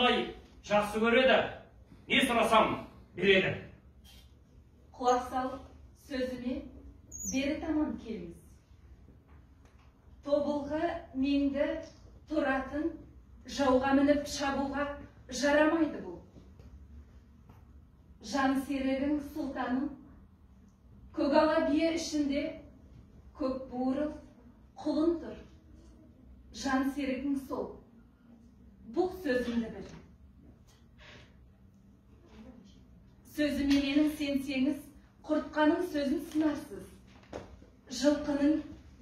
қандай жақсы көреді, не сұрасам береді. Құлақ салып сөзіме бері таман келіңіз. Тобылғы менді тұратын, жауға мініп шабуға жарамайды бұл. Жан серігің сұлтаным, көгала бие ішінде көк буырыл құлын тұр. Жан серігің сол, бұл сөзімді біл. Сөзіме менің сенсеңіз, құртқаның сөзін сынарсыз. Жылқының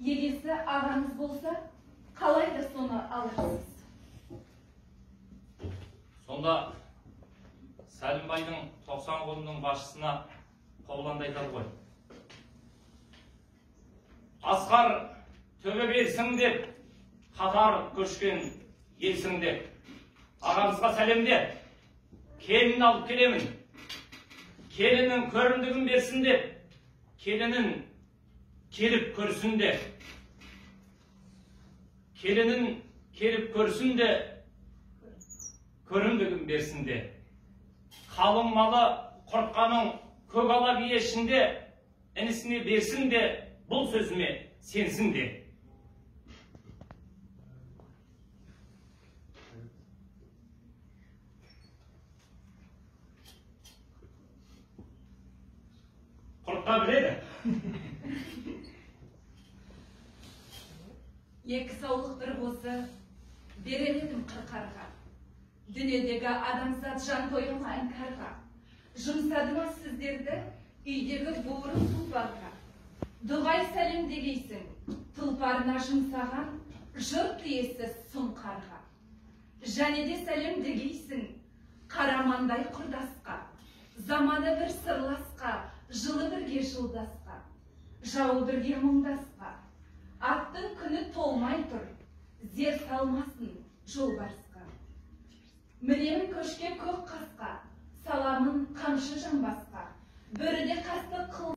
егесі ағаңыз болса, қалайда соны алырсыз. Сонда Сәлімбайдың 90 қолының басшысына қобыланды айтады ғой. Асқар төбе берсің деп, қатар көшкен елсің деп, ағамызға сәлемде, келін алып келемін. Келінің көрімдігін берсін деп, келінің келіп көрсін де, келінің келіп көрсін де, көрімдігін берсін де. Қалың малы құртқаның көгала бие ішінде, інісіне берсін де, бұл сөзіме сенсін де. Құртқа біледі. Екі саулық бір қосы беремедім қырқарға. Дүниедегі адамзат жан тойыма іңкарға. Жұмсады ма сіздерді үйдегі буырын тұлпарға. Дұғай сәлем дегейсің, тұлпарына жұмсаған жұрт иесі сұңқарға. Және де сәлем дегейсің, қарамандай құрдасқа. Заманы бір сырласқа, жылы бірге жылдасқа. Жауы бірге мұңдасқа. Аттың күні толмай тұр, зер салмасын жолбарысқа. Мінемін көшке көк қасқа, саламын қамшы жамбасқа. Бөріде қасты қыл